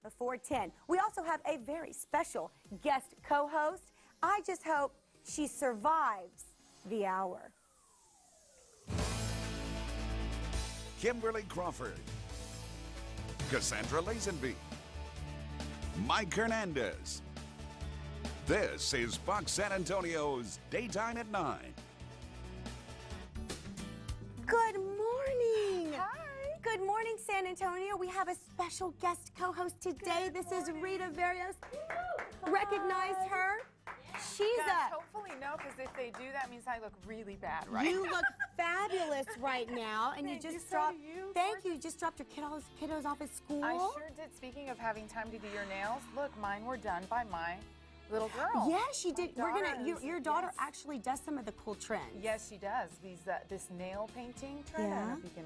before 10. We also have a very special guest co-host. I just hope she survives the hour. Kimberly Crawford, Cassandra Lazenby, Mike Hernandez. This is Fox San Antonio's Daytime at 9. Good morning. Hi. Good morning, San Antonio. We have a special guest co-host today. This is Rita Verreos. Recognize her? She's hopefully no, because if they do, that means I look really bad, right? You look fabulous right now, and you just dropped. Thank you. You just dropped your kiddos off at school. I sure did. Speaking of having time to do your nails, look, mine were done by my little girl. Yeah, she did. Your daughter actually does some of the cool trends. Yes, she does. This nail painting trend. I don't know if you can.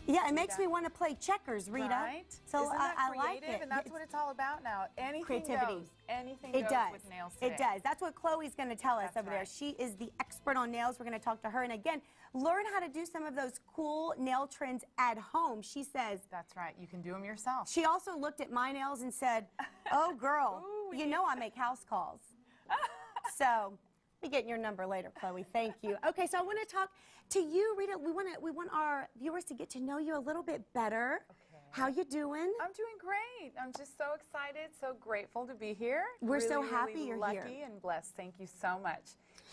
Yeah, it makes me want to play checkers, Rita. Right? So Isn't that I like creative? it. And that's what it's all about now. Anything Creativity. goes. Anything It goes does. with nails today. It does. That's what Chloe's going to tell us That's over there. right. She is the expert on nails. We're going to talk to her. And again, learn how to do some of those cool nail trends at home. She says. That's right. You can do them yourself. She also looked at my nails and said, oh, girl, Ooh, you know I make house calls. So be getting your number later, Chloe. Thank you. Okay, so I want to talk to you, Rita. We want our viewers to get to know you a little bit better. Okay. How you doing? I'm doing great. I'm just so excited, so grateful to be here. We're so really, happy really you're lucky here. and blessed. Thank you so much.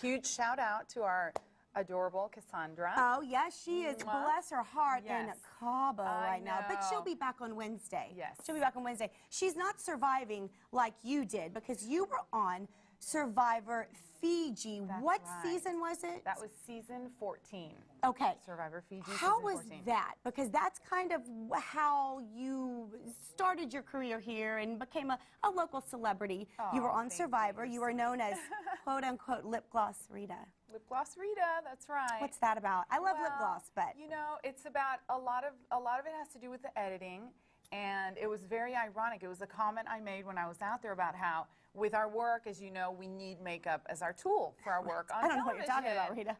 Huge shout out to our adorable Cassandra. Oh, yes, she is. Bless her heart in Yes. Cabo right now. But she'll know. be back on Wednesday. Yes. She'll be back on Wednesday. She's not surviving like you did because you were on Survivor Fiji. That's what right. season was it? That was season 14. Okay. Survivor Fiji. How season was 14. that? Because that's kind of how you started your career here and became a local celebrity. You were on Survivor. You were known as quote-unquote lip gloss Rita. Lip gloss Rita, that's right. What's that about? I love lip gloss, but you know, it's about a lot of it has to do with the editing, and it was very ironic. It was a comment I made when I was out there about how with our work, as you know, we need makeup as our tool for our work on I don't know what television. you're talking about, Rita.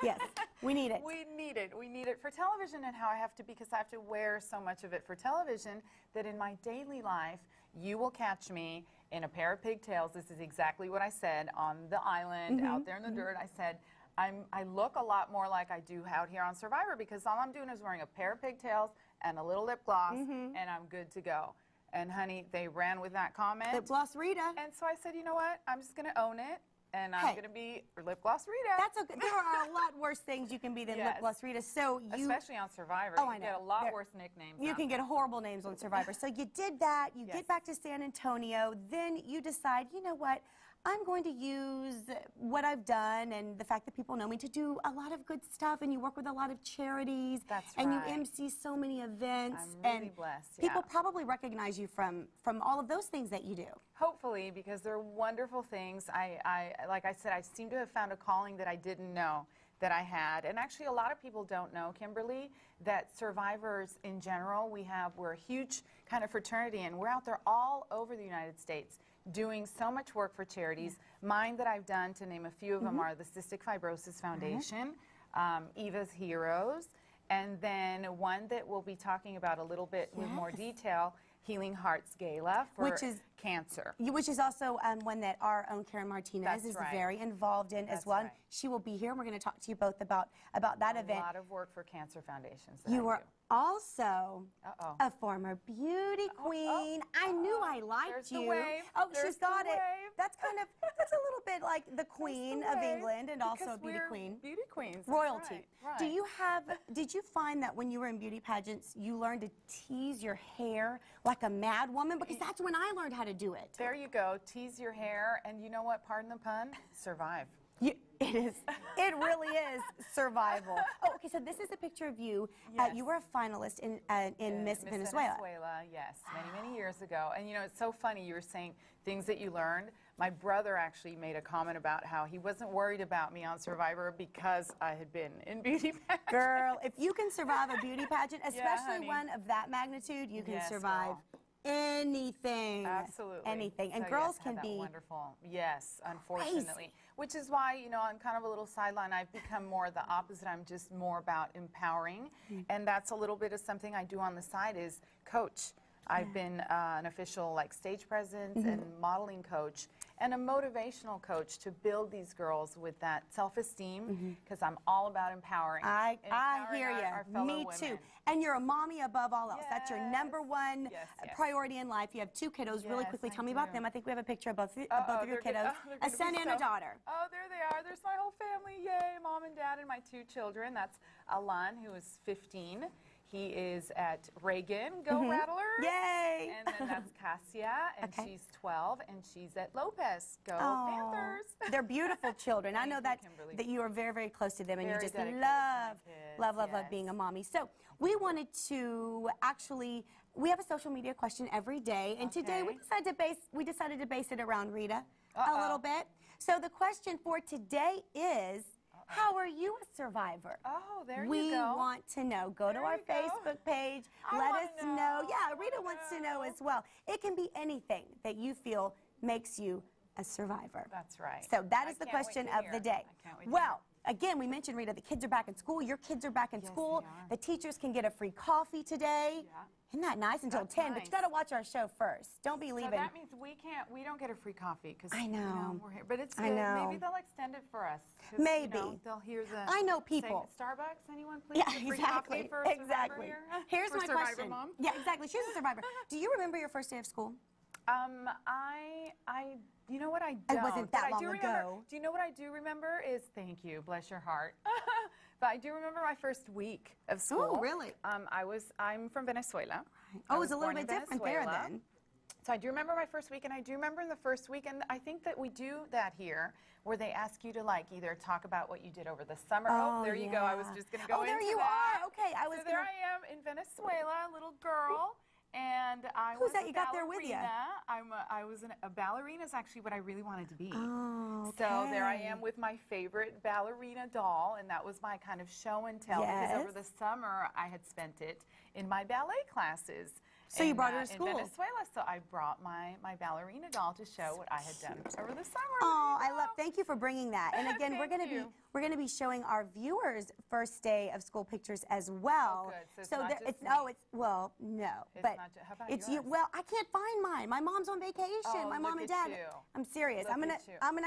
Yes, we need it. We need it. We need it for television, and how I have to, because I have to wear so much of it for television, that in my daily life, you will catch me in a pair of pigtails. This is exactly what I said on the island, out there in the dirt. I said, I look a lot more like I do out here on Survivor, because all I'm doing is wearing a pair of pigtails and a little lip gloss, and I'm good to go. And honey, they ran with that comment. Lip gloss Rita. And so I said, you know what? I'm just going to own it, and I'm going to be lip gloss Rita. That's okay. There are a lot worse things you can be than lip gloss Rita. So you, especially on Survivor, I you know. get a lot worse nicknames. You can get horrible names on Survivor. So you did that. You get back to San Antonio. Then you decide, you know what? I'm going to use what I've done and the fact that people know me to do a lot of good stuff, and you work with a lot of charities. That's and right. you MC so many events. I'm really and blessed. People probably recognize you from all of those things that you do. Hopefully, because they're wonderful things. Like I said, I seem to have found a calling that I didn't know that I had. And actually, a lot of people don't know, Kimberly, that survivors in general, we're a huge kind of fraternity, and we're out there all over the United States doing so much work for charities. Mine that I've done, to name a few of them, are the Cystic Fibrosis Foundation, Eva's Heroes, and then one that we'll be talking about a little bit with more detail, Healing Hearts Gala for cancer. Which is also one that our own Karen Martinez is very involved in as well. Right. She will be here. We're going to talk to you both about that event. A lot of work for cancer foundations. You are also a former beauty queen. I knew I liked There's you. the wave. Oh, There's she's got the it. wave. That's a little bit like the queen of England and also a beauty queen. Beauty queens. Royalty. Right. Did you find that when you were in beauty pageants, you learned to tease your hair like a mad woman? Because that's when I learned how to do it. There you go. Tease your hair, and you know what? Pardon the pun. Survive. It is. It really is survival. Oh, okay. So this is a picture of you. Yes. You were a finalist in Miss Venezuela. Yes, many years ago. And you know, it's so funny. You were saying things that you learned. My brother actually made a comment about how he wasn't worried about me on Survivor because I had been in beauty pageants. Girl, if you can survive a beauty pageant, especially honey. one of that magnitude, you can Yes, survive girl. anything. Absolutely. Anything. And So, girls yes, can had that be wonderful. Yes, unfortunately. crazy. Which is why, you know, on kind of a little sideline, I've become more the opposite. I'm just more about empowering. And that's a little bit of something I do on the side is coach. I've been an official like stage presence and modeling coach and a motivational coach to build these girls with that self-esteem because I'm all about empowering. I hear our you. fellow Me women. too. And you're a mommy above all else. That's your number one priority in life. You have 2 kiddos. Really quickly, tell me about them. I think we have a picture of both of your kiddos. A son and a daughter. Oh, there they are. There's my whole family. Yay, mom and dad and my 2 children. That's Alan, who is 15. He is at Reagan, go Rattlers. Yay! And then that's Cassia, and she's 12, and she's at Lopez, go Panthers. They're beautiful children. I know that you are very, very close to them, and you just love being a mommy. So we wanted to actually, we have a social media question every day, and today we decided to base it around Rita a little bit. So the question for today is, how are you a survivor? Oh, there you go. We want to know. Go to our Facebook page. Let us know. Yeah, Rita wants to know as well. It can be anything that you feel makes you a survivor. That's right. So that is the question of the day. Well, again, we mentioned, Rita, the kids are back in school. Your kids are back in school. The teachers can get a free coffee today. Isn't that nice? Until 10, but you got to watch our show first. Don't be leaving. So that means we don't get a free coffee because I know. We're here. But it's I know. Maybe they'll extend it for us. Maybe. They'll hear the. I know people. Starbucks, anyone please? Yeah, free coffee for a survivor here? Here's for my survivor question. Mom? Yeah, exactly. She's a survivor. Do you remember your first day of school? You know what I don't. It wasn't that long ago. Do you know what I do remember is, thank you, bless your heart. But I do remember my first week of school. Oh, really? I'm from Venezuela. Oh, it was a little bit different there then. So I do remember my first week, and I do remember in the first week, and I think that we do that here, where they ask you to like either talk about what you did over the summer. Oh, there you go. I was just going to go into that. Oh, there you are. Okay, So there I am in Venezuela, a little girl. And I Who's was that you got there with you? I was a ballerina is actually what I really wanted to be. Oh, okay. So there I am with my favorite ballerina doll, and that was my kind of show and tell because over the summer I had spent it in my ballet classes. So you brought her to school? In Venezuela, so I brought my ballerina doll to show what I had done over the summer. Oh, thank you for bringing that. And again, we're going to be showing our viewers first day of school pictures as well. Oh, good. So it's well, no, but how about it's yours? you. Well, I can't find mine. My mom's on vacation. My mom and dad. I'm serious. I'm gonna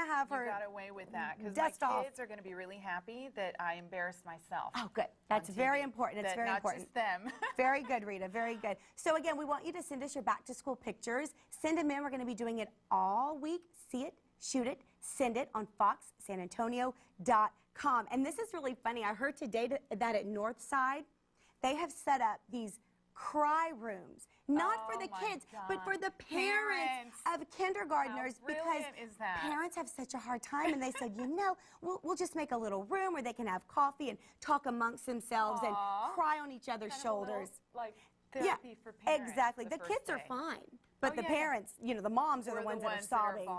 have her. You got away with that because my kids are going to be really happy that I embarrassed myself. Oh, good. That's very important. It's very important. Not just them. Very good, Rita. Very good. So again, we want you to send us your back to school pictures. Send them in. We're going to be doing it all week. See it, shoot it, send it on foxsanantonio.com. And this is really funny. I heard today that at Northside, they have set up these cry rooms, not for the kids, but for the parents of kindergartners, because parents have such a hard time, and they said, we'll just make a little room where they can have coffee and talk amongst themselves and cry on each other's shoulders. Like therapy for parents. Exactly. The kids are fine. But the parents, the moms are the ones that are sobbing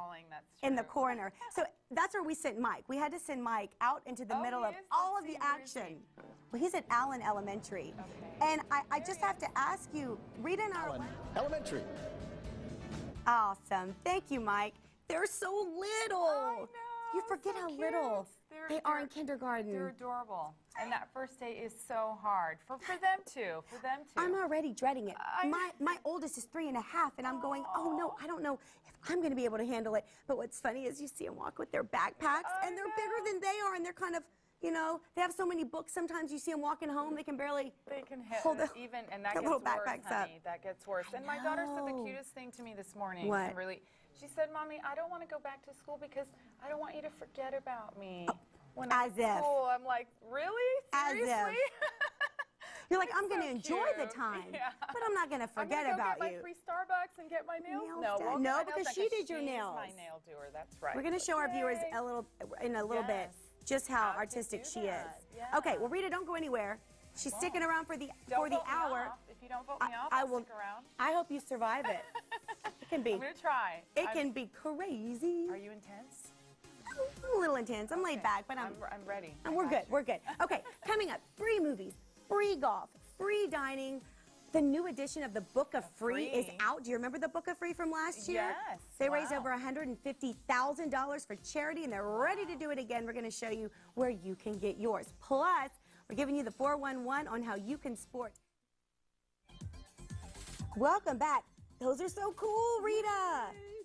in the corner. So that's where we sent Mike. We had to send Mike out into the middle of all of the action. Well, he's at Allen Elementary. And I just have to ask you, Rita and Allen Elementary. Awesome. Thank you, Mike. They're so little. I know. You forget how little they are in kindergarten. They're adorable. And that first day is so hard for them too. I'm already dreading it. My oldest is 3 and a half, and I'm going, oh no, I don't know if I'm going to be able to handle it. But what's funny is you see them walk with their backpacks, and they're bigger than they are, and they're kind of, they have so many books. Sometimes you see them walking home, they can barely hold their little backpacks up. That gets worse. And my daughter said the cutest thing to me this morning. What? She said, Mommy, I don't want to go back to school because I don't want you to forget about me. When I'm at school, I'm like, really? Seriously? As if. You're like, I'm going to enjoy the time, but I'm not going to forget about you. I'm going to get my free Starbucks and get my nails. No, because she did your nails. She's my nail doer. That's right. We're going to show our viewers in a little bit just how artistic she is. Okay, well, Rita, don't go anywhere. She's sticking around for the hour. If you don't vote me off, I'll stick around. I hope you survive it. It can be. I'm going to try. It can be crazy. Are you intense? I'm a little intense. I'm laid back, but I'm ready. And we're good. We're good. Okay, coming up, free movies, free golf, free dining. The new edition of the Book of Free is out. Do you remember the Book of Free from last year? Yes. They raised over $150,000 for charity, and they're ready to do it again. We're going to show you where you can get yours. Plus, we're giving you the 411 on how you can sport. Welcome back. Those are so cool, Rita.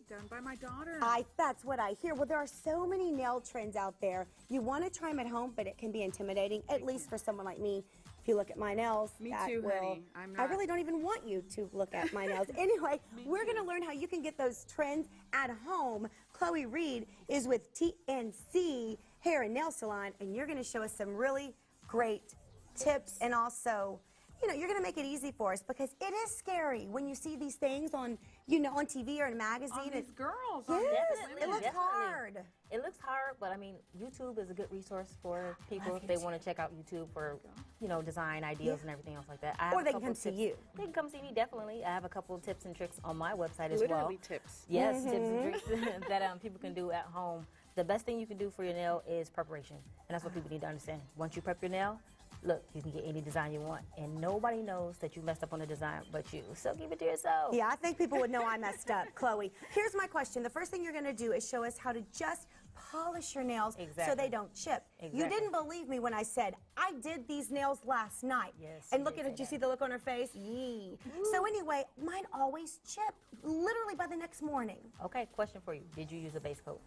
Done by my daughter. That's what I hear. Well, there are so many nail trends out there. You want to try them at home, but it can be intimidating, at least for someone like me. If you look at my nails, Me too, honey. I really don't even want you to look at my nails. Anyway, we're going to learn how you can get those trends at home. Chloe Reed is with TNC Hair and Nail Salon, and you're going to show us some really great tips, and also, you know, you're going to make it easy for us, because it is scary when you see these things on, you know, on TV or in a magazine. On these girls. Yes, Definitely. it looks hard. It looks hard, but I mean, YouTube is a good resource for people if they want to check out YouTube for, you know, design ideas and everything else like that. I have Or a they can couple come of see tips. you. They can come see me, definitely. I have a couple of tips and tricks on my website as well. Literally tips. Yes, tips and tricks that people can do at home. The best thing you can do for your nail is preparation, and that's what people need to understand. Once you prep your nail, look, you can get any design you want, and nobody knows that you messed up on the design but you. So keep it to yourself. Yeah, I think people would know I messed up, Chloe. Here's my question. The first thing you're going to do is show us how to just polish your nails so they don't chip. Exactly. You didn't believe me when I said, I did these nails last night. Yes, and you look did at it. say Did you that. see the look on her face? Yee. So anyway, mine always chip, literally by the next morning. Okay, question for you. Did you use a base coat?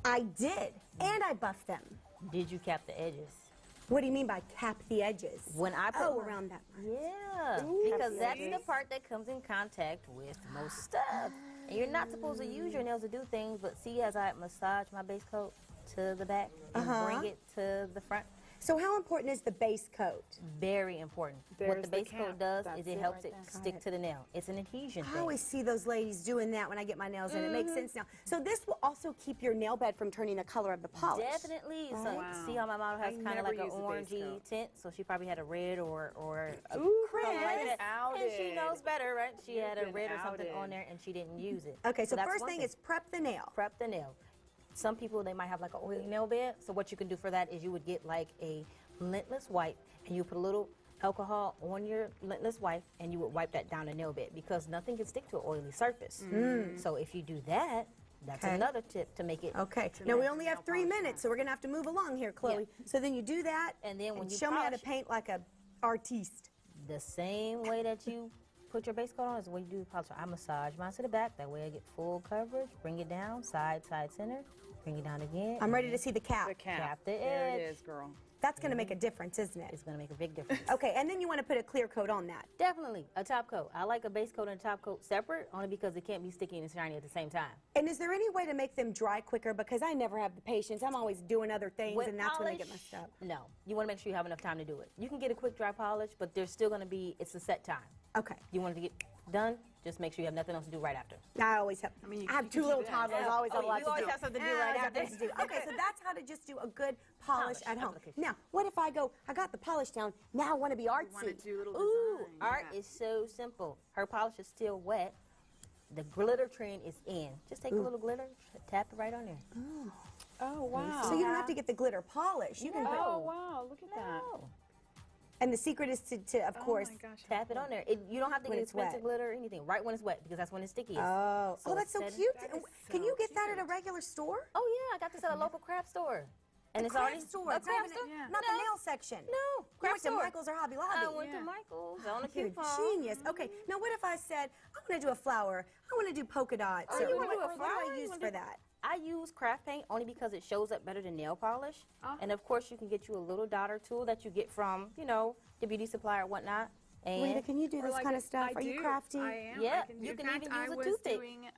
I did, and I buffed them. Did you cap the edges? What do you mean by cap the edges? When I put my- around that. Yeah, because that's the part that comes in contact with most stuff. And you're not supposed to use your nails to do things, but see, as I massage my base coat to the back and bring it to the front, So how important is the base coat? very important. What There's the the base cap. coat does That's is it it helps right it there. stick to the nail. It's an adhesion I thing. always see those ladies doing that when I get my nails in. It makes sense now. So this will also keep your nail bed from turning the color of the polish. Definitely. So Wow. see how my model has I kind of never like an use a base orangey coat. tint, so she probably had a red or a Ooh, color like Chris. that. And she knows better, right? She You've had a been red or something outed. on there and she didn't use it. Okay, so that's first one thing is prep the nail. prep the nail. Some people, they might have like an oily nail bed. So what you can do for that is you would get like a lintless wipe and you put a little alcohol on your lintless wipe and you would wipe that down the nail bed, because nothing can stick to an oily surface. So if you do that, that's Okay. another tip to make it. Okay, now we only have 3 minutes, so we're gonna have to move along here, Chloe. So then you do that, And then when you show me how to polish it. paint like a artiste. The same way that you put your base coat on is the way you do the polish. I massage mine to the back. That way I get full coverage. Bring it down, side, center. Bring it down again. I'm ready to see the cap. The cap. Cap the There it edge. is, girl. That's gonna make a difference, isn't it? It's going to make a big difference. Okay, and then you wanna put a clear coat on that. Definitely a top coat. I like a base coat and a top coat separate, only because it can't be sticky and shiny at the same time. And is there any way to make them dry quicker? Because I never have the patience. I'm always doing other things, With and that's when they get polish, messed up. No. You want to make sure you have enough time to do it. You can get a quick dry polish, but there's still going to be, it's a set time. Okay. You want it to get done, just make sure you have nothing else to do right after. I always have. I mean, I have you 2 can little do that. toddlers. I always have a lot you to always do. have something to do Yeah, right I got after. things to do. Okay, so that's how to just do a good polish at home. application. Now, what if I go? I got the polish down. Now I want to be artsy. Want to do little Ooh, design. art yeah. is so simple. Her polish is still wet. The glitter trend is in. Just take a little glitter, tap it right on there. Oh, wow. So you don't have to get the glitter polish. You can. Oh, wow. Look at that. No. And the secret is to of course. Oh, my gosh. Tap it on there. You don't have to When get it's expensive wet. glitter or anything. Right when it's wet, because that's when it's sticky. Oh, So that's so instead- cute. That is Can you so get that at a cute. regular store? Oh yeah, I got this at a local craft store. And it's Craft already store. a It's not craft even store. Yeah. not No. the nail section. No, You craft went to store. Michael's or Hobby Lobby. I went to Yeah. Michael's on a You're coupon. genius. Okay, now what if I said I want to do a flower? I want to do polka dots. Oh, you or wanna do a what flower? do I You use wanna for do- that? I use craft paint only because it shows up better than nail polish. And of course, you can get you a little dot or tool that you get from, the beauty supply or whatnot. And Rita, can you do Or this like kind of stuff? I Are you do. crafty? I am. Yeah, I can do. you In can fact, even use I a was toothpick. doing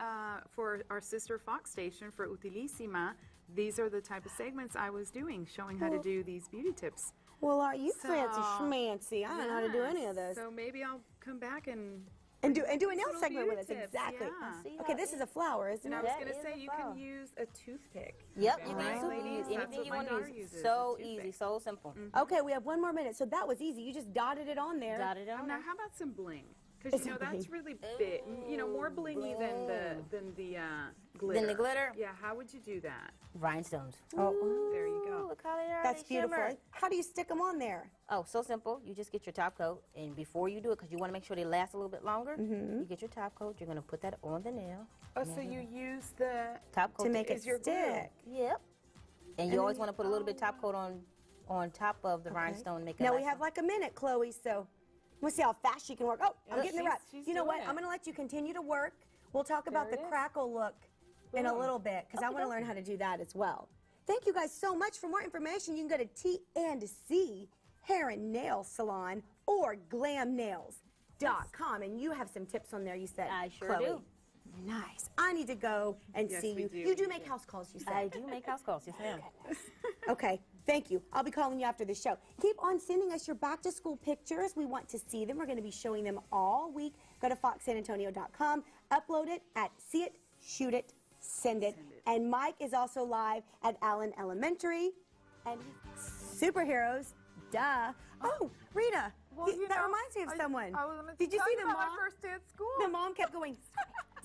for our sister Fox station for Utilissima. These are the type of segments I was doing, showing how to do these beauty tips. Well, are you fancy So, schmancy? I don't know how to do any of Yes. this. So maybe I'll come back and And do a nail little segment with us. beauty tips, Exactly. yeah. See Okay, how this it- is a flower, isn't And I it? was That going to is say a you flower. can use a toothpick. Yep, you Right, can use ladies? That's anything what you my want daughter to use. uses, So a easy, toothpick. so simple. Okay, we have 1 more minute, so that was easy. You just dotted it on there. Got it on Now, there. how about some bling? Because Some that's bling. really big. More blingy than the glitter. Than the glitter? Yeah. How would you do that? Rhinestones. Oh, There you go. Ooh, look how they are. that's They beautiful. shimmer. How do you stick them on there? Oh, so simple. You just get your top coat, and before you do it, because you want to make sure they last a little bit longer, you get your top coat. You're going to put that on the nail. Oh, so you use the Top coat To make it is your glue. stick. Yep. And you always want to put a little bit top coat on top of the rhinestone. Make it Now we last have like a minute, Chloe, so We'll see how fast she can work. Oh, I'm getting the rep. she's You know what? doing I'm it. going to let you continue to work. We'll talk about the There it is. crackle look in a little bit because I want to learn how to do that as well. Thank you guys so much. For more information, you can go to T&C Hair and Nail Salon or glamnails.com. And you have some tips on there, you said. I sure Chloe. do. Nice. I need to go and see you. You do make house calls, you said. I do make house calls, yes ma'am. Okay, thank you. I'll be calling you after the show. Keep on sending us your back to school pictures. We want to see them. We're going to be showing them all week. Go to foxsanantonio.com, upload it at See It, Shoot It, Send It. And Mike is also live at Allen Elementary. And superheroes, duh. Oh, Rita, Well, that reminds me of someone. I was gonna Did you tell see you the about my mom? first day at school. The mom kept going,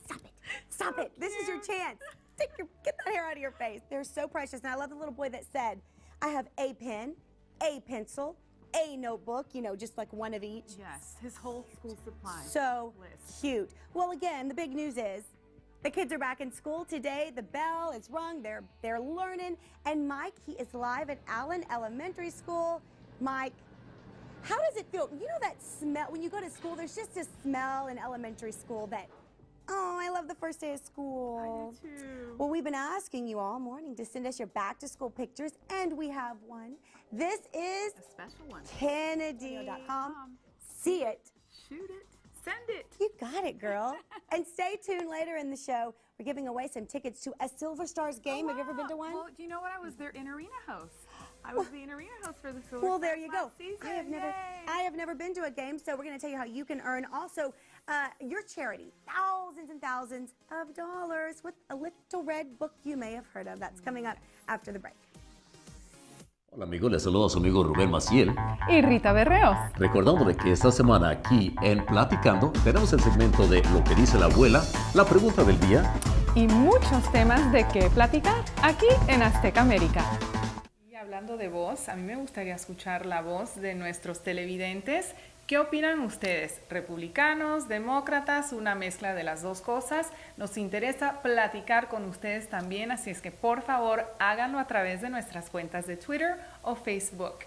stop it, stop it. This is your chance. Get that hair out of your face. They're so precious. And I love the little boy that said, I have a pen, a pencil, a notebook, you know, just like one of each. Yes, his whole school supply So list. cute. Well, again, the big news is the kids are back in school today. The bell is rung. They're learning. And Mike, he is live at Allen Elementary School. Mike, how does it feel? You know that smell, when you go to school, there's just a smell in elementary school that, oh, I love the first day of school. I do too. Well, we've been asking you all morning to send us your back to school pictures, and we have one. This is A special one. Kennedy.com. See it. Shoot it. Send it. You got it, girl. And stay tuned later in the show. We're giving away some tickets to a Silver Stars game. Have you ever been to one? Well, do you know what? I was their in-arena host. I was the in-arena host for the Silver Well, there Stars you go. last season. I have never been to a game, so we're going to tell you how you can earn also your charity, thousands and thousands of dollars with a little red book you may have heard of. That's coming up after the break. Hola amigos, les saluda a su amigo Rubén Maciel, y Rita Verreos. recordándole que esta semana aquí en Platicando tenemos el segmento de Lo que dice la abuela, la pregunta del día. Y muchos temas de qué platicar aquí en Azteca América. Y hablando de voz, a mí me gustaría escuchar la voz de nuestros televidentes. ¿Qué opinan ustedes? ¿Republicanos, demócratas, una mezcla de las dos cosas? Nos interesa platicar con ustedes también, así es que por favor háganlo a través de nuestras cuentas de Twitter o Facebook.